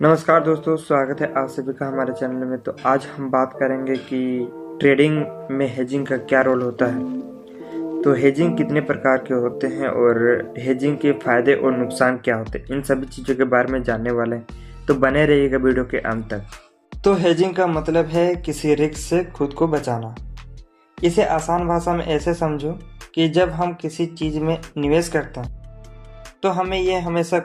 नमस्कार दोस्तों, स्वागत है आप सभी का हमारे चैनल में। तो आज हम बात करेंगे कि ट्रेडिंग में हेजिंग का क्या रोल होता है। तो हेजिंग कितने प्रकार के होते हैं और हेजिंग के फायदे और नुकसान क्या होते हैं, इन सभी चीज़ों के बारे में जानने वाले हैं। तो बने रहिएगा वीडियो के अंत तक। तो हेजिंग का मतलब है किसी रिस्क से खुद को बचाना। इसे आसान भाषा में ऐसे समझो कि जब हम किसी चीज़ में निवेश करते हैं तो हमें यह हमेशा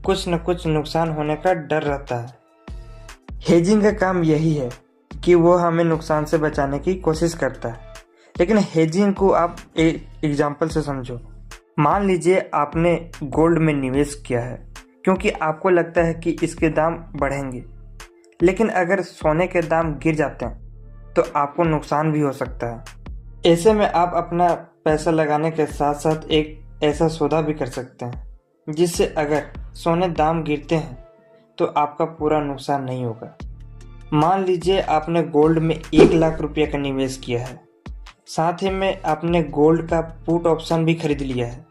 कुछ न कुछ नुकसान होने का डर रहता है। हेजिंग का काम यही है कि वो हमें नुकसान से बचाने की कोशिश करता है। लेकिन हेजिंग को आप एक एग्जांपल से समझो। मान लीजिए आपने गोल्ड में निवेश किया है क्योंकि आपको लगता है कि इसके दाम बढ़ेंगे, लेकिन अगर सोने के दाम गिर जाते हैं तो आपको नुकसान भी हो सकता है। ऐसे में आप अपना पैसा लगाने के साथ साथ एक ऐसा सौदा भी कर सकते हैं जिससे अगर सोने दाम गिरते हैं तो आपका पूरा नुकसान नहीं होगा। मान लीजिए आपने गोल्ड में 1 लाख रुपये का निवेश किया है, साथ ही में आपने गोल्ड का पुट ऑप्शन भी खरीद लिया है।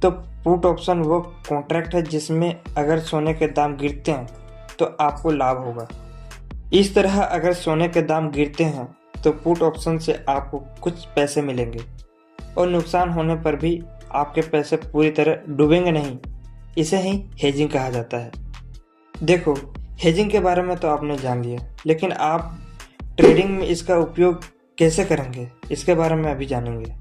तो पुट ऑप्शन वो कॉन्ट्रैक्ट है जिसमें अगर सोने के दाम गिरते हैं तो आपको लाभ होगा। इस तरह अगर सोने के दाम गिरते हैं तो पुट ऑप्शन से आपको कुछ पैसे मिलेंगे और नुकसान होने पर भी आपके पैसे पूरी तरह डूबेंगे नहीं। इसे ही हेजिंग कहा जाता है। देखो, हेजिंग के बारे में तो आपने जान लिया, लेकिन आप ट्रेडिंग में इसका उपयोग कैसे करेंगे इसके बारे में अभी जानेंगे।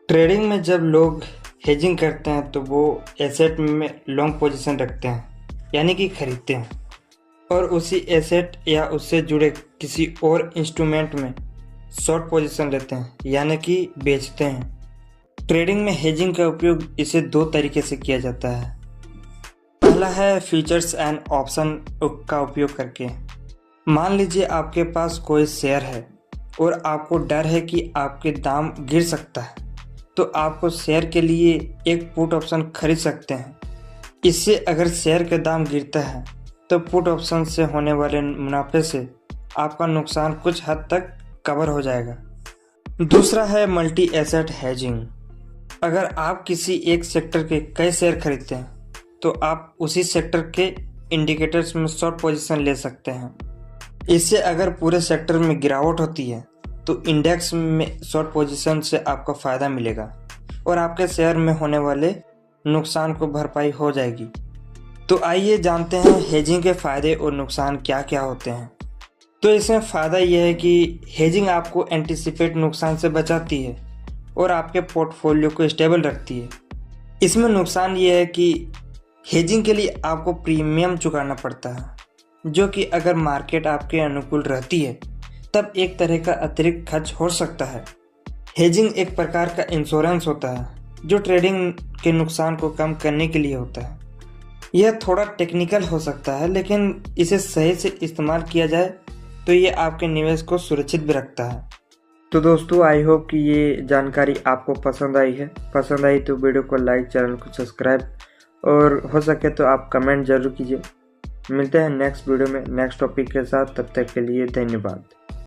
ट्रेडिंग में जब लोग हेजिंग करते हैं तो वो एसेट में लॉन्ग पोजीशन रखते हैं, यानी कि खरीदते हैं, और उसी एसेट या उससे जुड़े किसी और इंस्ट्रूमेंट में शॉर्ट पोजीशन लेते हैं, यानी कि बेचते हैं। ट्रेडिंग में हेजिंग का उपयोग इसे 2 तरीके से किया जाता है। पहला है फ्यूचर्स एंड ऑप्शन का उपयोग करके। मान लीजिए आपके पास कोई शेयर है और आपको डर है कि आपके दाम गिर सकता है, तो आपको शेयर के लिए एक पुट ऑप्शन खरीद सकते हैं। इससे अगर शेयर के दाम गिरता है तो पुट ऑप्शन से होने वाले मुनाफे से आपका नुकसान कुछ हद तक कवर हो जाएगा। दूसरा है मल्टी एसेट हेजिंग। अगर आप किसी एक सेक्टर के कई शेयर खरीदते हैं तो आप उसी सेक्टर के इंडिकेटर्स में शॉर्ट पोजीशन ले सकते हैं। इससे अगर पूरे सेक्टर में गिरावट होती है तो इंडेक्स में शॉर्ट पोजीशन से आपको फ़ायदा मिलेगा और आपके शेयर में होने वाले नुकसान को भरपाई हो जाएगी। तो आइए जानते हैं हेजिंग के फ़ायदे और नुकसान क्या क्या होते हैं। तो इसमें फ़ायदा यह है कि हेजिंग आपको एंटीसिपेट नुकसान से बचाती है और आपके पोर्टफोलियो को स्टेबल रखती है। इसमें नुकसान ये है कि हेजिंग के लिए आपको प्रीमियम चुकाना पड़ता है, जो कि अगर मार्केट आपके अनुकूल रहती है तब एक तरह का अतिरिक्त खर्च हो सकता है। हेजिंग एक प्रकार का इंश्योरेंस होता है जो ट्रेडिंग के नुकसान को कम करने के लिए होता है। यह थोड़ा टेक्निकल हो सकता है, लेकिन इसे सही से इस्तेमाल किया जाए तो ये आपके निवेश को सुरक्षित भी रखता है। तो दोस्तों, आई होप कि ये जानकारी आपको पसंद आई है। पसंद आई तो वीडियो को लाइक, चैनल को सब्सक्राइब और हो सके तो आप कमेंट जरूर कीजिए। मिलते हैं नेक्स्ट वीडियो में नेक्स्ट टॉपिक के साथ। तब तक के लिए धन्यवाद।